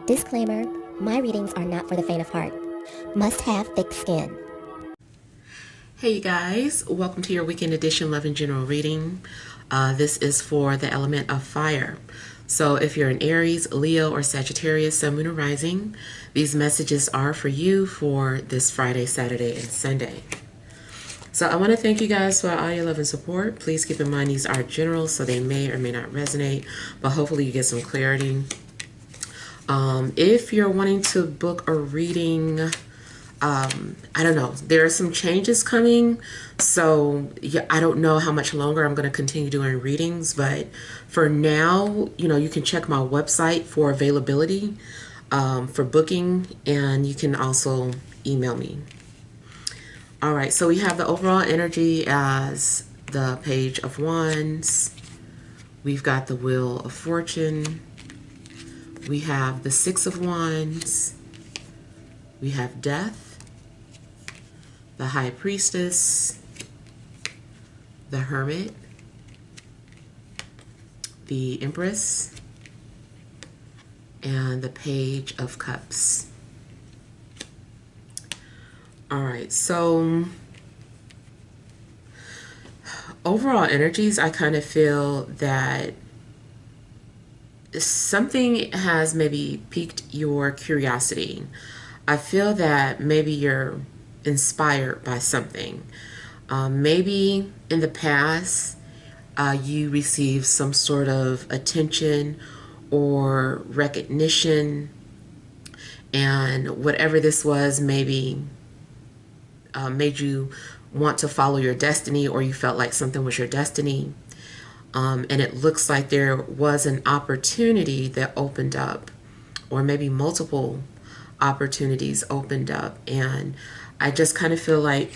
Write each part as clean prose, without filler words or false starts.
Disclaimer, my readings are not for the faint of heart. Must have thick skin. Hey you guys, welcome to your weekend edition Love and General reading. This is for the element of fire. So if you're an Aries, Leo, or Sagittarius, Sun, Moon, or Rising, these messages are for you for this Friday, Saturday, and Sunday. So I want to thank you guys for all your love and support. Please keep in mind these are general, so they may or may not resonate, but hopefully you get some clarity. If you're wanting to book a reading, I don't know, there are some changes coming, so yeah, I don't know how much longer I'm going to continue doing readings, but for now, you can check my website for availability for booking, and you can also email me. All right, so we have the overall energy as the Page of Wands. We've got the Wheel of Fortune. We have the Six of Wands. We have Death, the High Priestess, the Hermit, the Empress, and the Page of Cups. All right, so overall energies, I kind of feel that something has maybe piqued your curiosity. I feel that maybe you're inspired by something. Maybe in the past, you received some sort of attention or recognition, and whatever this was maybe made you want to follow your destiny, or you felt like something was your destiny. And it looks like there was an opportunity that opened up, or maybe multiple opportunities opened up. And I just kind of feel like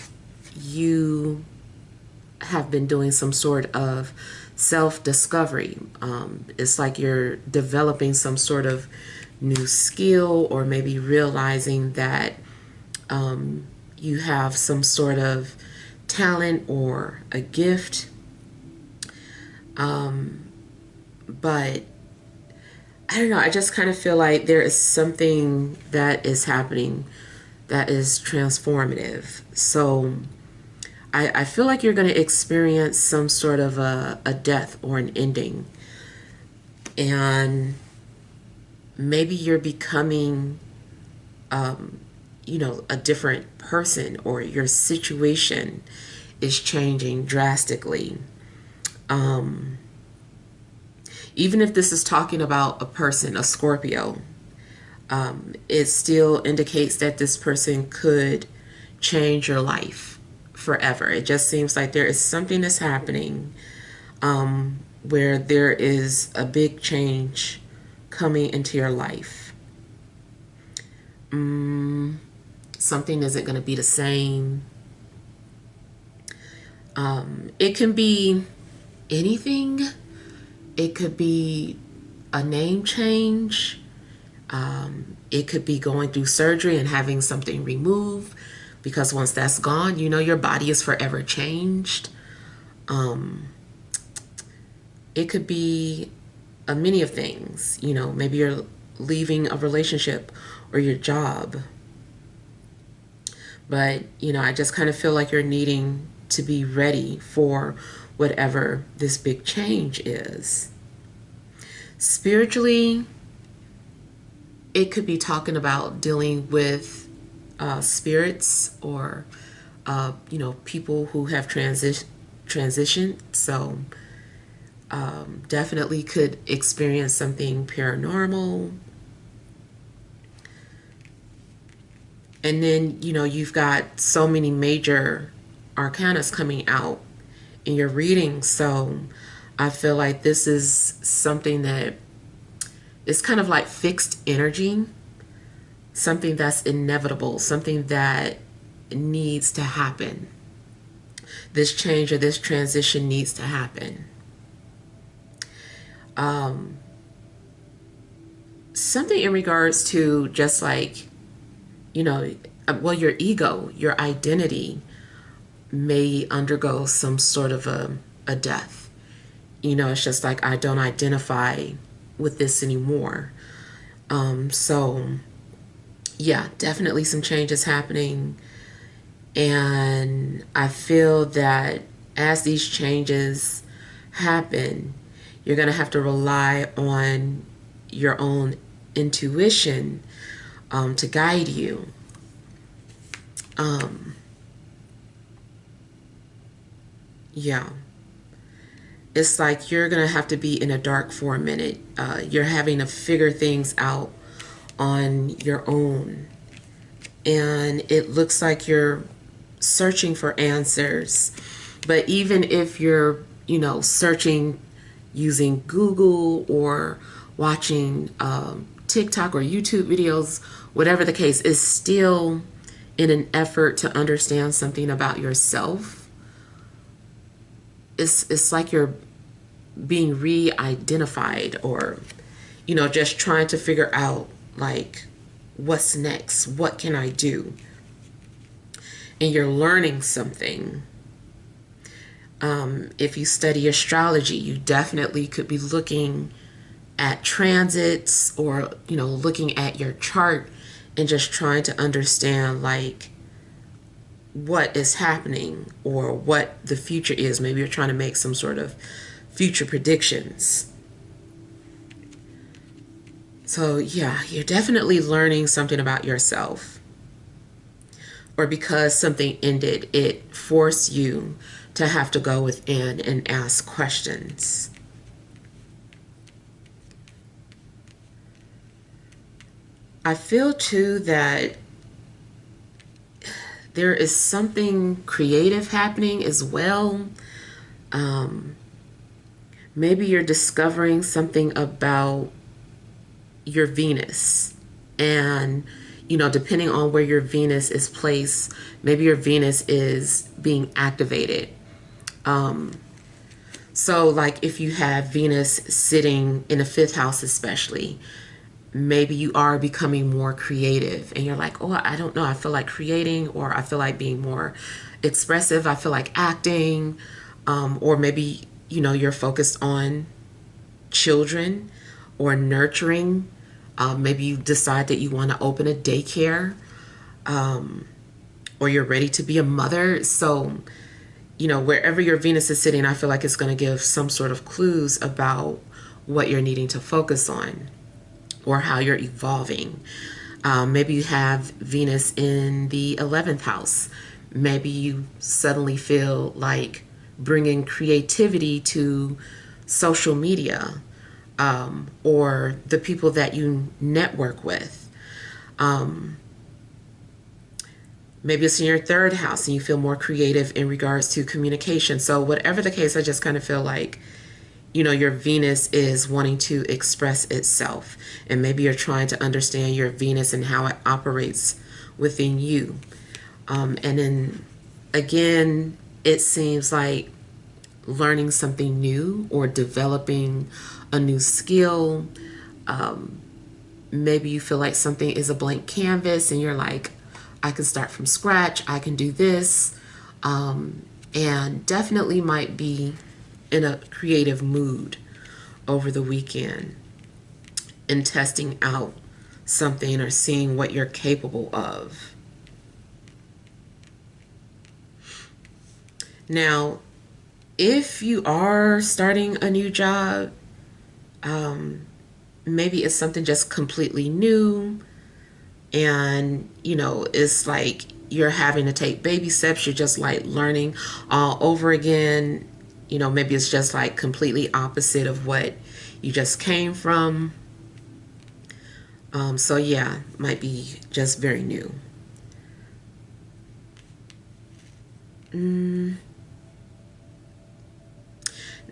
you have been doing some sort of self-discovery. It's like you're developing some sort of new skill, or maybe realizing that you have some sort of talent or a gift. But I don't know, I just kind of feel like there is something that is happening that is transformative. So I feel like you're going to experience some sort of a death or an ending. And maybe you're becoming, a different person, or your situation is changing drastically. Even if this is talking about a person, a Scorpio, it still indicates that this person could change your life forever. It just seems like there is something that's happening where there is a big change coming into your life. Something isn't going to be the same. It can be anything. It could be a name change. It could be going through surgery and having something removed, because once that's gone, your body is forever changed. It could be a many of things. Maybe you're leaving a relationship or your job. But, I just kind of feel like you're needing to be ready for whatever this big change is. Spiritually, it could be talking about dealing with spirits, or people who have transitioned. So definitely could experience something paranormal. And then you've got so many major arcanas coming out in your reading, so I feel like this is something that is kind of like fixed energy, something that's inevitable, something that needs to happen. This change or this transition needs to happen. Something in regards to just like, your ego, your identity may undergo some sort of a death. It's just like, I don't identify with this anymore. So yeah, definitely some changes happening. And I feel that as these changes happen, you're going to have to rely on your own intuition to guide you. Yeah. It's like you're going to have to be in a dark for a minute. You're having to figure things out on your own. And it looks like you're searching for answers. But even if you're, searching using Google or watching TikTok or YouTube videos, whatever the case, is still in an effort to understand something about yourself. It's like you're being re-identified, or just trying to figure out, like, what's next, what can I do, and you're learning something. If you study astrology, you definitely could be looking at transits, or looking at your chart and just trying to understand, like, what is happening or what the future is. Maybe you're trying to make some sort of future predictions. So yeah, you're definitely learning something about yourself. Or because something ended, it forced you to have to go within and ask questions. I feel too that there is something creative happening as well. Maybe you're discovering something about your Venus. And, depending on where your Venus is placed, maybe your Venus is being activated. So, like, if you have Venus sitting in the fifth house, especially, maybe you are becoming more creative and you're like, oh, I don't know, I feel like creating, or I feel like being more expressive, I feel like acting, or maybe you're focused on children or nurturing. Maybe you decide that you want to open a daycare, or you're ready to be a mother. So wherever your Venus is sitting, I feel like it's going to give some sort of clues about what you're needing to focus on, or how you're evolving. Maybe you have Venus in the 11th house. Maybe you suddenly feel like bringing creativity to social media, or the people that you network with. Maybe it's in your third house and you feel more creative in regards to communication. So whatever the case, I just kind of feel like your Venus is wanting to express itself, and maybe you're trying to understand your Venus and how it operates within you. And then again, it seems like learning something new or developing a new skill. Maybe you feel like something is a blank canvas and you're like, I can start from scratch, I can do this. And definitely might be in a creative mood over the weekend and testing out something or seeing what you're capable of. Now, if you are starting a new job, maybe it's something just completely new, and it's like you're having to take baby steps. You're just like learning all over again. Maybe it's just like completely opposite of what you just came from. So yeah, might be just very new.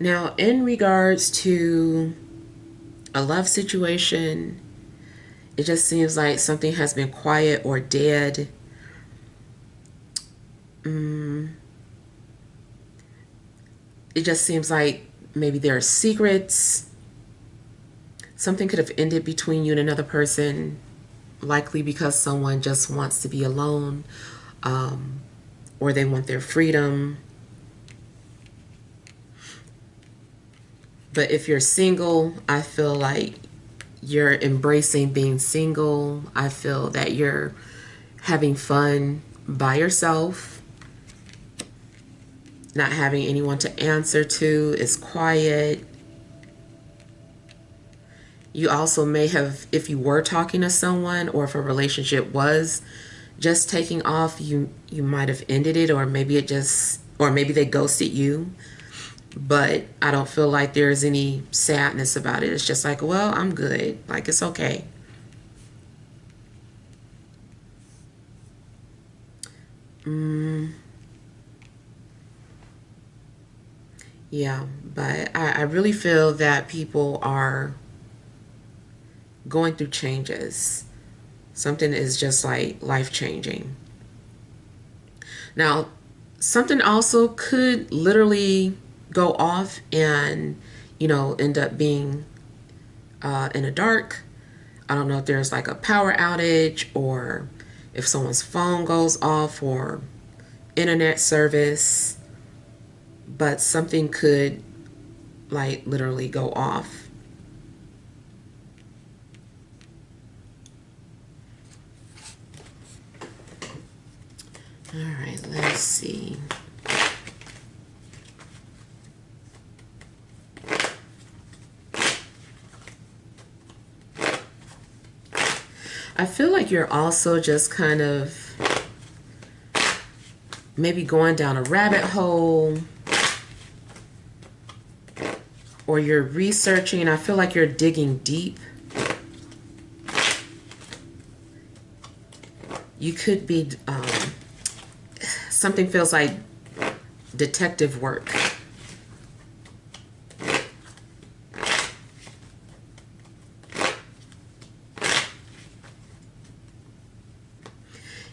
Now, in regards to a love situation, it just seems like something has been quiet or dead. It just seems like maybe there are secrets. Something could have ended between you and another person, likely because someone just wants to be alone, or they want their freedom. But if you're single, I feel like you're embracing being single. I feel that you're having fun by yourself, not having anyone to answer to. It's quiet. You also may have, if you were talking to someone or if a relationship was just taking off, you might have ended it, or maybe it just, or maybe they ghosted you. But I don't feel like there's any sadness about it. It's just like, well, I'm good. Like, it's okay. Yeah, but I really feel that people are going through changes. Something is just like life changing. Now, something also could literally go off and, end up being in the dark. I don't know if there's like a power outage, or if someone's phone goes off, or internet service, but something could like literally go off. All right, let's see. I feel like you're also just kind of maybe going down a rabbit hole, or you're researching. I feel like you're digging deep. You could be, something feels like detective work.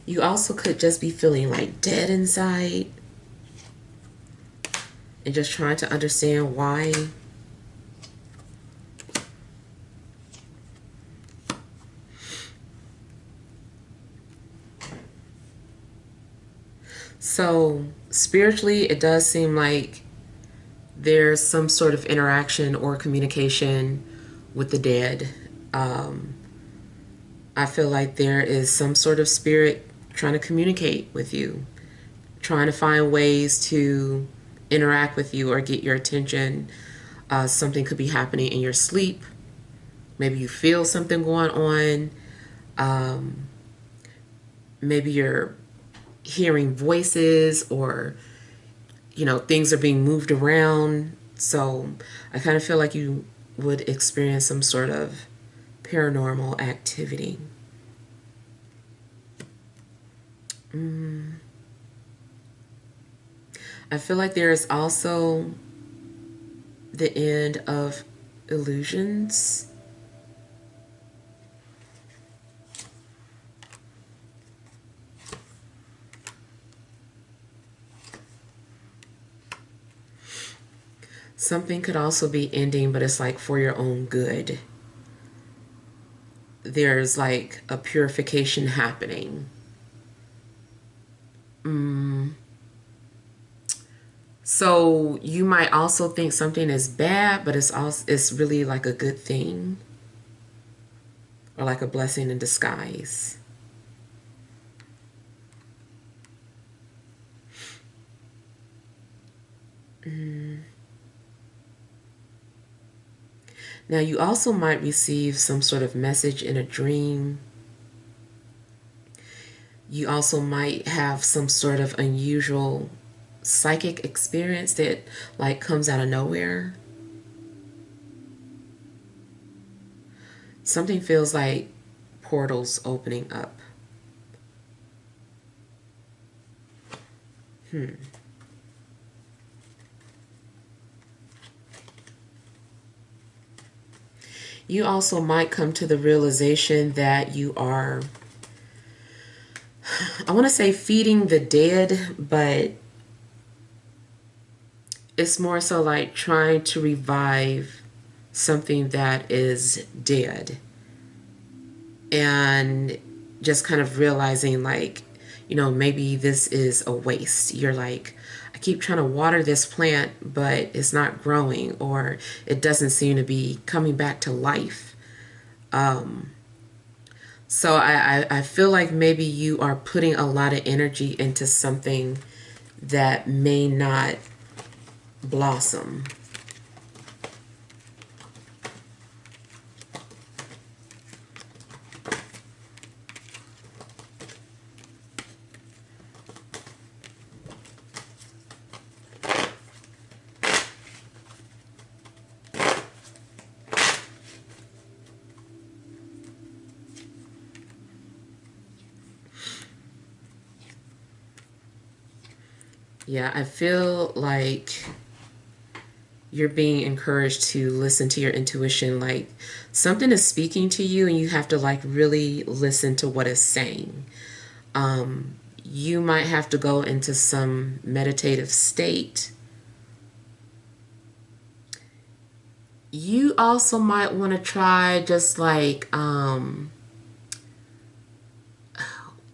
You also could just be feeling like dead inside and just trying to understand why. So spiritually, it does seem like there's some sort of interaction or communication with the dead. I feel like there is some sort of spirit trying to communicate with you, trying to find ways to interact with you or get your attention. Something could be happening in your sleep. Maybe you feel something going on. Maybe you're hearing voices, or things are being moved around. So I kind of feel like you would experience some sort of paranormal activity. I feel like there is also the end of illusions. Something could also be ending, but it's like for your own good. There's like a purification happening. So you might also think something is bad, but it's really like a good thing, or like a blessing in disguise. Now you also might receive some sort of message in a dream. You also might have some sort of unusual psychic experience that like comes out of nowhere. Something feels like portals opening up. You also might come to the realization that you are, I want to say feeding the dead, but it's more so like trying to revive something that is dead. And just kind of realizing like, maybe this is a waste. You're like, I keep trying to water this plant, but it's not growing, or it doesn't seem to be coming back to life. So I feel like maybe you are putting a lot of energy into something that may not blossom. Yeah, I feel like you're being encouraged to listen to your intuition. Like something is speaking to you and you have to like really listen to what it's saying. You might have to go into some meditative state. You also might want to try just like,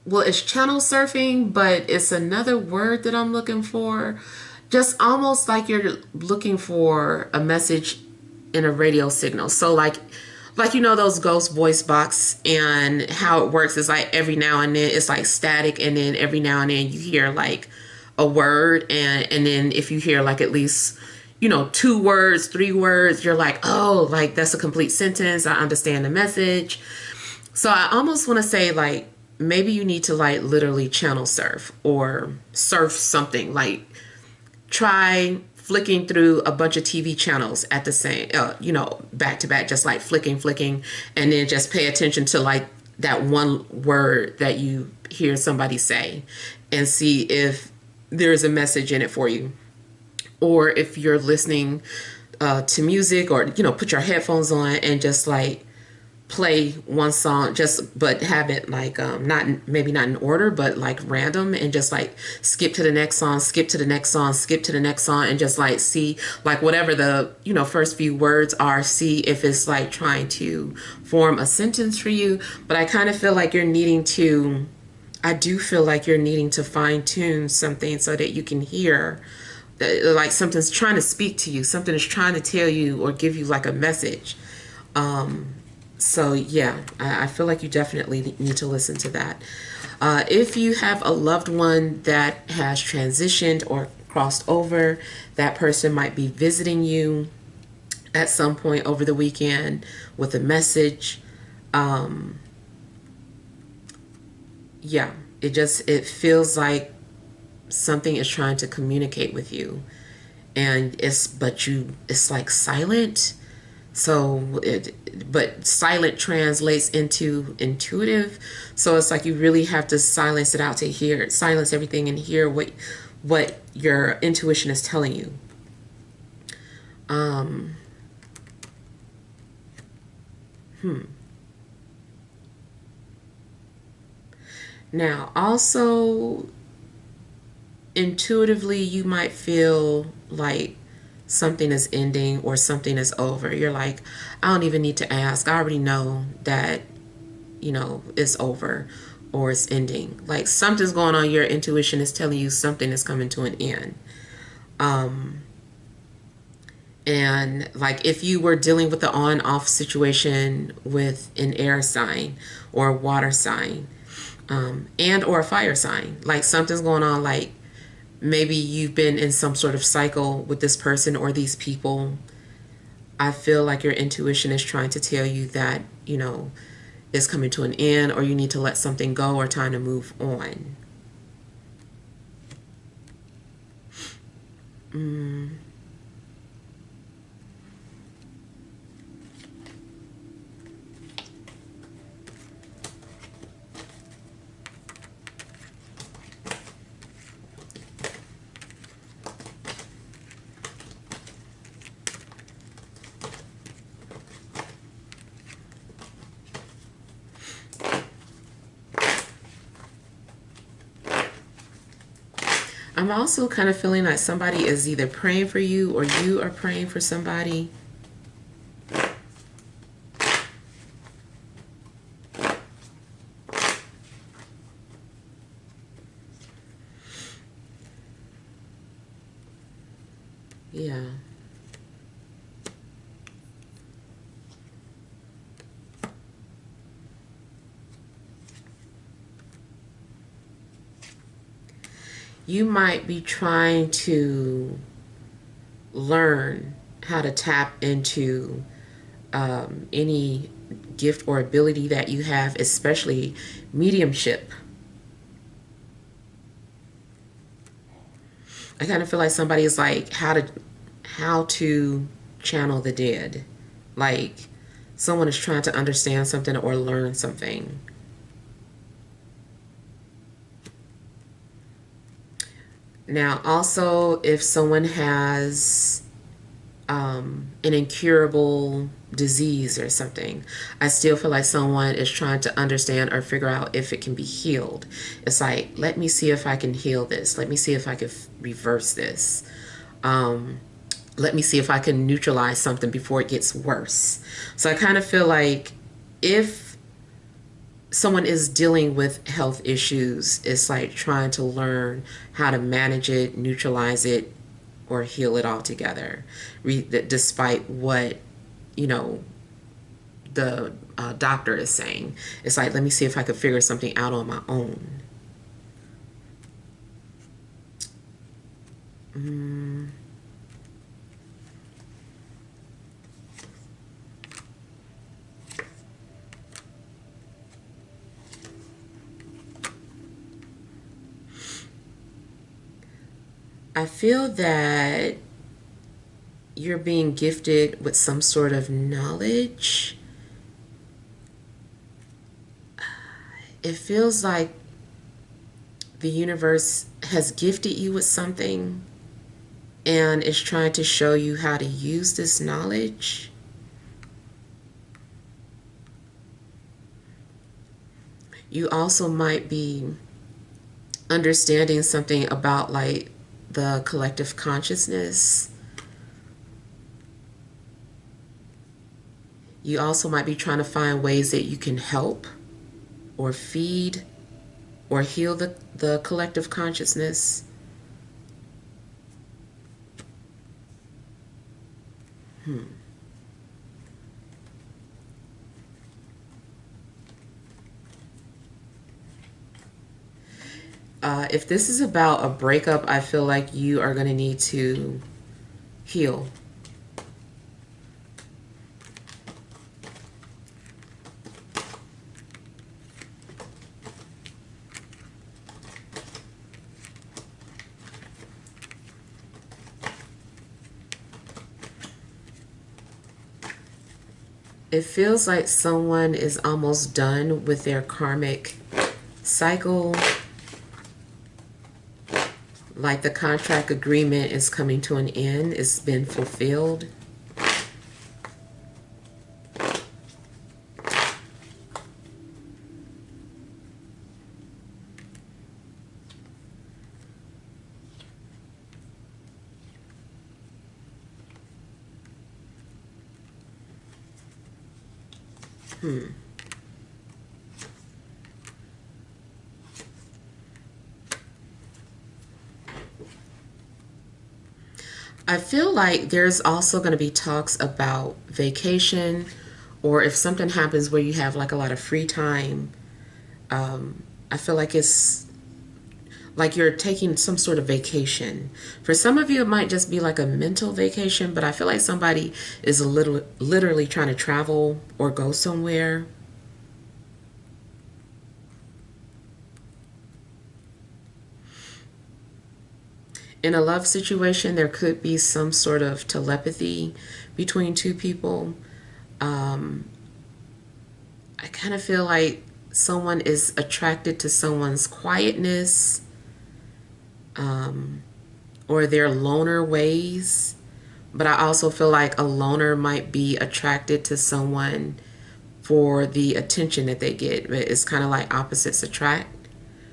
well, it's channel surfing, but it's another word that I'm looking for. Just almost like you're looking for a message in a radio signal. So like you know those ghost voice box, and how it works is like every now and then it's like static, and then every now and then you hear like a word, and then if you hear like at least, you know, 2 words, 3 words, you're like, oh, like that's a complete sentence, I understand the message. So I almost want to say like maybe you need to like literally channel surf or surf something. Like try flicking through a bunch of TV channels at the same, you know, back to back, just like flicking, and then just pay attention to like that one word that you hear somebody say and see if there's a message in it for you. Or if you're listening to music, or, you know, put your headphones on and just like play one song, just but have it like not, maybe not in order, but like random, and just like skip to the next song, skip to the next song, skip to the next song, and just like see like whatever the, you know, first few words are, see if it's like trying to form a sentence for you. But I kind of feel like you're needing to, I do feel like you're needing to fine tune something so that you can hear like something's trying to speak to you, something is trying to tell you or give you like a message. So yeah, I feel like you definitely need to listen to that. If you have a loved one that has transitioned or crossed over, that person might be visiting you at some point over the weekend with a message. Yeah, it feels like something is trying to communicate with you, and it's like silent. So but silent translates into intuitive. So it's like you really have to silence it out to hear, silence everything and hear what your intuition is telling you. Now, also intuitively, you might feel like something is ending or something is over. You're like, I don't even need to ask. I already know that, you know, it's over or it's ending. Like something's going on. Your intuition is telling you something is coming to an end. And like if you were dealing with the on-off situation with an air sign or a water sign, and or a fire sign, like something's going on, like maybe you've been in some sort of cycle with this person or these people. I feel like your intuition is trying to tell you that, you know, it's coming to an end, or you need to let something go, or time to move on. I'm also kind of feeling like somebody is either praying for you or you are praying for somebody. Yeah. You might be trying to learn how to tap into any gift or ability that you have, especially mediumship. I kind of feel like somebody is like how to channel the dead. Like someone is trying to understand something or learn something. Now, also, if someone has an incurable disease or something, I still feel like someone is trying to understand or figure out if it can be healed. It's like, let me see if I can heal this. Let me see if I can reverse this. Let me see if I can neutralize something before it gets worse. So I kind of feel like if someone is dealing with health issues, it's like trying to learn how to manage it, neutralize it, or heal it altogether, despite what, you know, the doctor is saying. It's like, let me see if I could figure something out on my own. I feel that you're being gifted with some sort of knowledge. It feels like the universe has gifted you with something and is trying to show you how to use this knowledge. You also might be understanding something about like the collective consciousness. You also might be trying to find ways that you can help or feed or heal the collective consciousness. If this is about a breakup, I feel like you are going to need to heal. It feels like someone is almost done with their karmic cycle. Like the contract agreement is coming to an end. It's been fulfilled. I feel like there's also going to be talks about vacation, or if something happens where you have like a lot of free time. I feel like it's like you're taking some sort of vacation. For some of you, it might just be like a mental vacation, but I feel like somebody is literally trying to travel or go somewhere. In a love situation, there could be some sort of telepathy between two people. I kind of feel like someone is attracted to someone's quietness, or their loner ways. But I also feel like a loner might be attracted to someone for the attention that they get. It's kind of like opposites attract.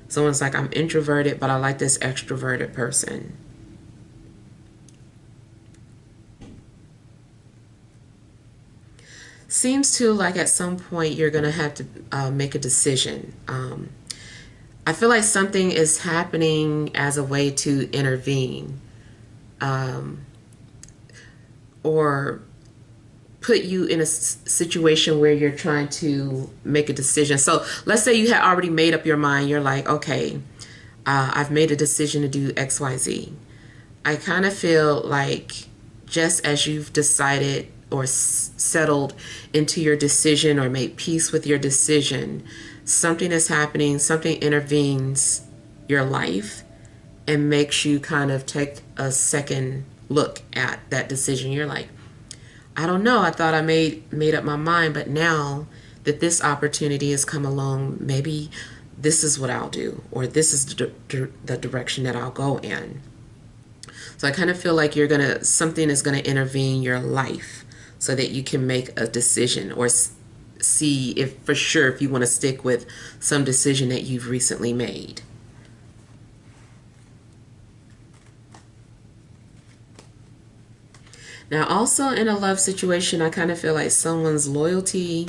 Someone's like, I'm introverted, but I like this extroverted person. Seems to like at some point you're going to have to make a decision. I feel like something is happening as a way to intervene, or put you in a situation where you're trying to make a decision. So let's say you had already made up your mind. You're like, okay, I've made a decision to do XYZ. I kind of feel like just as you've decided or settled into your decision or made peace with your decision, something is happening, something intervenes your life and makes you kind of take a second look at that decision. You're like, I don't know, I thought I made up my mind, but now that this opportunity has come along, maybe this is what I'll do, or this is the direction that I'll go in. So I kind of feel like something is gonna intervene your life so that you can make a decision or see if for sure if you want to stick with some decision that you've recently made. Now, also in a love situation, I kind of feel like someone's loyalty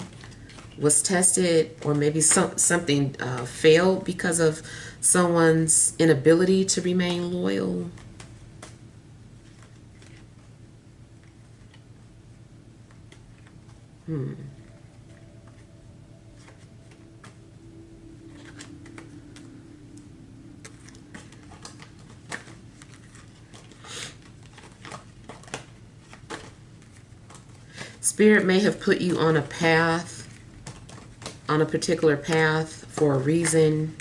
was tested, or maybe something failed because of someone's inability to remain loyal. Spirit may have put you on a path, on a particular path for a reason.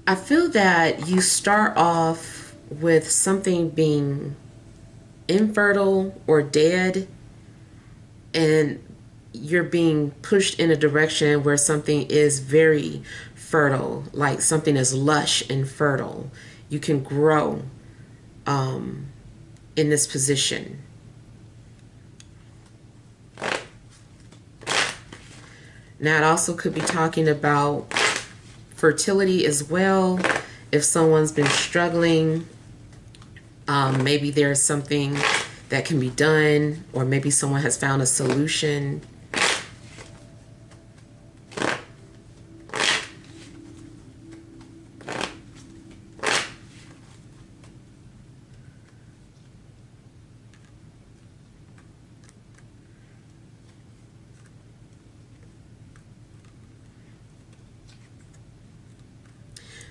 I feel that you start off with something being infertile or dead, and you're being pushed in a direction where something is very fertile, like something is lush and fertile. You can grow in this position. Now, it also could be talking about fertility as well. If someone's been struggling, maybe there's something that can be done, or maybe someone has found a solution.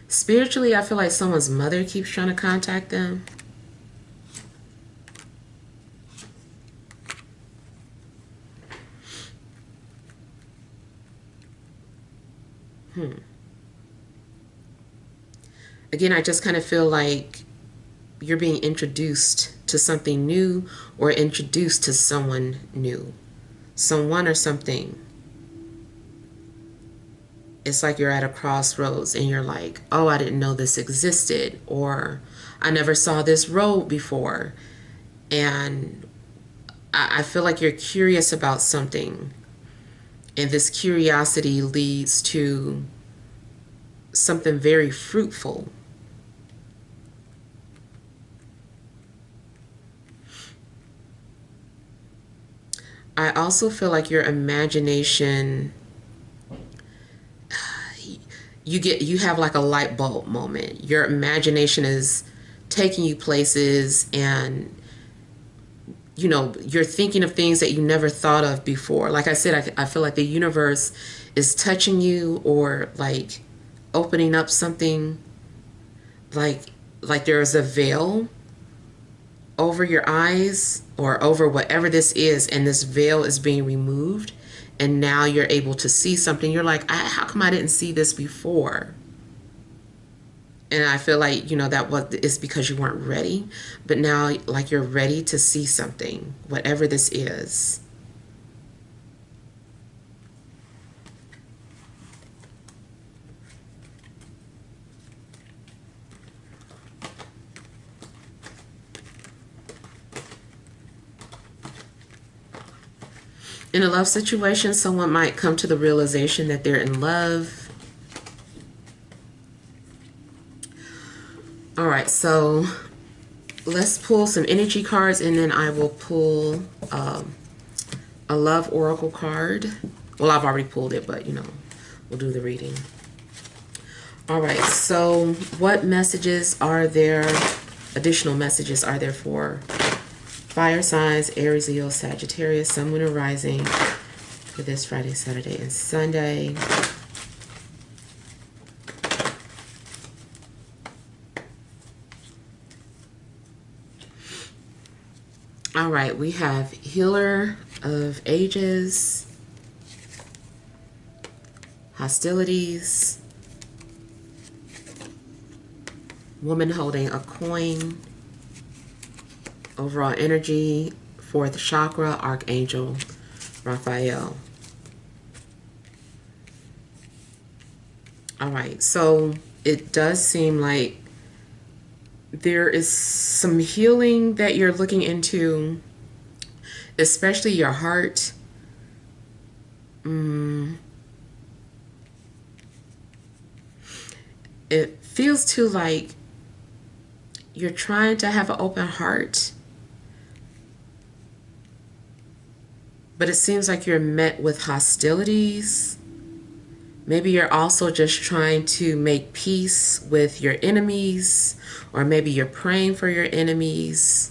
Spiritually, I feel like someone's mother keeps trying to contact them. Again, I just kind of feel like you're being introduced to something new, or introduced to someone new. Someone or something. It's like you're at a crossroads and you're like, oh, I didn't know this existed, or I never saw this road before. And I feel like you're curious about something, and this curiosity leads to something very fruitful. I also feel like your imagination, you have like a light bulb moment. Your imagination is taking you places, and you're thinking of things that you never thought of before. Like I said, I feel like the universe is touching you, or like opening up something, like there's a veil over your eyes or over whatever this is, and this veil is being removed, and now you're able to see something. You're like, how come I didn't see this before? And I feel like, it's because you weren't ready, but now like you're ready to see something, whatever this is. In a love situation, someone might come to the realization that they're in love. All right, so let's pull some energy cards, and then I will pull a love oracle card. Well, I've already pulled it, but we'll do the reading. All right, so what messages are there, additional messages are there for fire signs, Aries, Leo, Sagittarius, Sun, Moon, and Rising for this Friday, Saturday, and Sunday? All right, we have Healer of Ages, Hostilities, Woman holding a coin, overall energy, fourth chakra, Archangel Raphael. All right, so it does seem like there is some healing that you're looking into, especially your heart. It feels too like you're trying to have an open heart, but it seems like you're met with hostilities. Maybe you're also just trying to make peace with your enemies, or maybe you're praying for your enemies.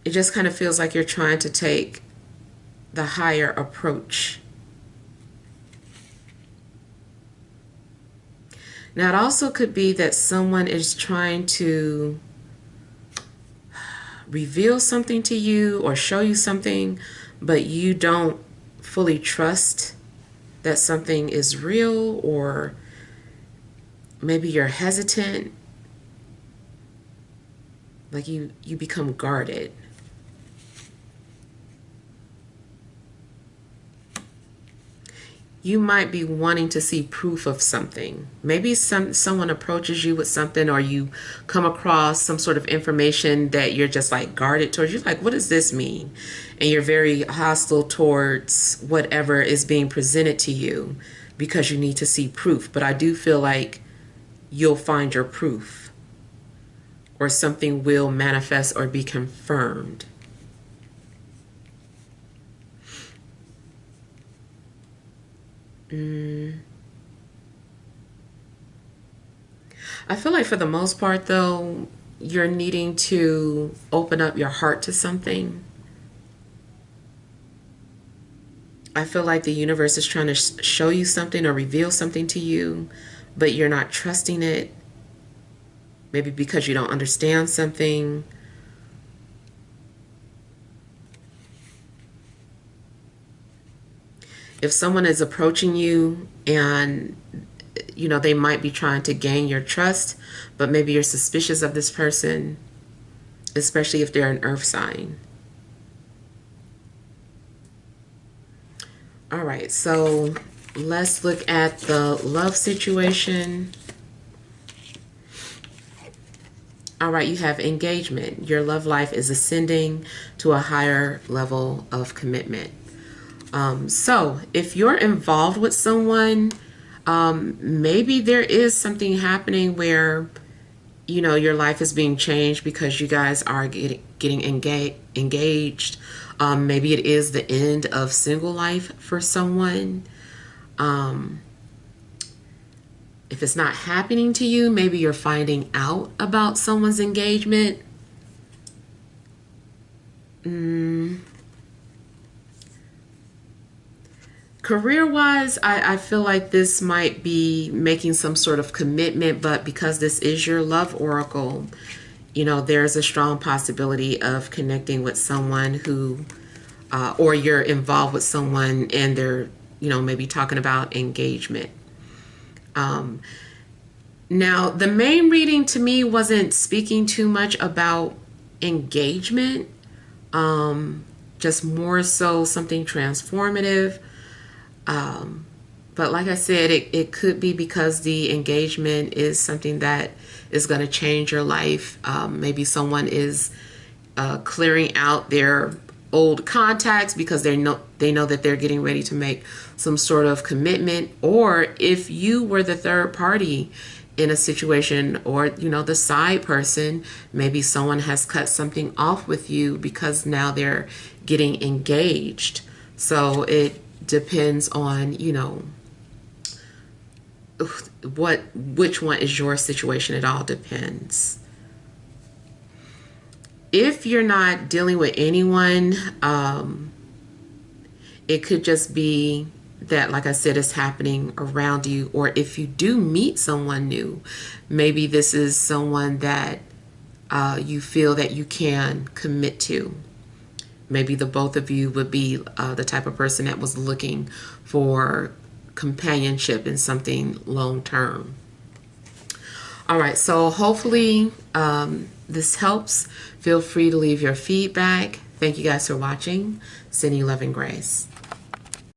It just kind of feels like you're trying to take the higher approach. Now, it also could be that someone is trying to reveal something to you or show you something, but you don't fully trust that something is real, or maybe you're hesitant, like you become guarded. You might be wanting to see proof of something. Maybe someone approaches you with something, or you come across some sort of information that you're just like guarded towards. You're like, what does this mean? And you're very hostile towards whatever is being presented to you because you need to see proof. But I do feel like you'll find your proof, or something will manifest or be confirmed. I feel like for the most part, though, you're needing to open up your heart to something. I feel like the universe is trying to show you something or reveal something to you, but you're not trusting it. Maybe because you don't understand something. If someone is approaching you and, you know, they might be trying to gain your trust, but maybe you're suspicious of this person, especially if they're an earth sign. All right, so let's look at the love situation. All right, you have engagement. Your love life is ascending to a higher level of commitment. So if you're involved with someone, maybe there is something happening where, you know, your life is being changed because you guys are getting engaged. Maybe it is the end of single life for someone. If it's not happening to you, maybe you're finding out about someone's engagement. Career-wise, I feel like this might be making some sort of commitment, but because this is your love oracle, you know, there's a strong possibility of connecting with someone who, or you're involved with someone and they're, you know, maybe talking about engagement. Now, the main reading to me wasn't speaking too much about engagement, just more so something transformative. But like I said, it could be because the engagement is something that is going to change your life. Maybe someone is clearing out their old contacts because they know that they're getting ready to make some sort of commitment. Or if you were the third party in a situation, or you know, the side person, maybe someone has cut something off with you because now they're getting engaged. So it depends on, you know, which one is your situation. It all depends. If you're not dealing with anyone, it could just be that, like I said, is happening around you. Or if you do meet someone new, maybe this is someone that you feel that you can commit to. Maybe the both of you would be the type of person that was looking for companionship in something long term. All right, so hopefully this helps. Feel free to leave your feedback. Thank you guys for watching. Sending you love and grace.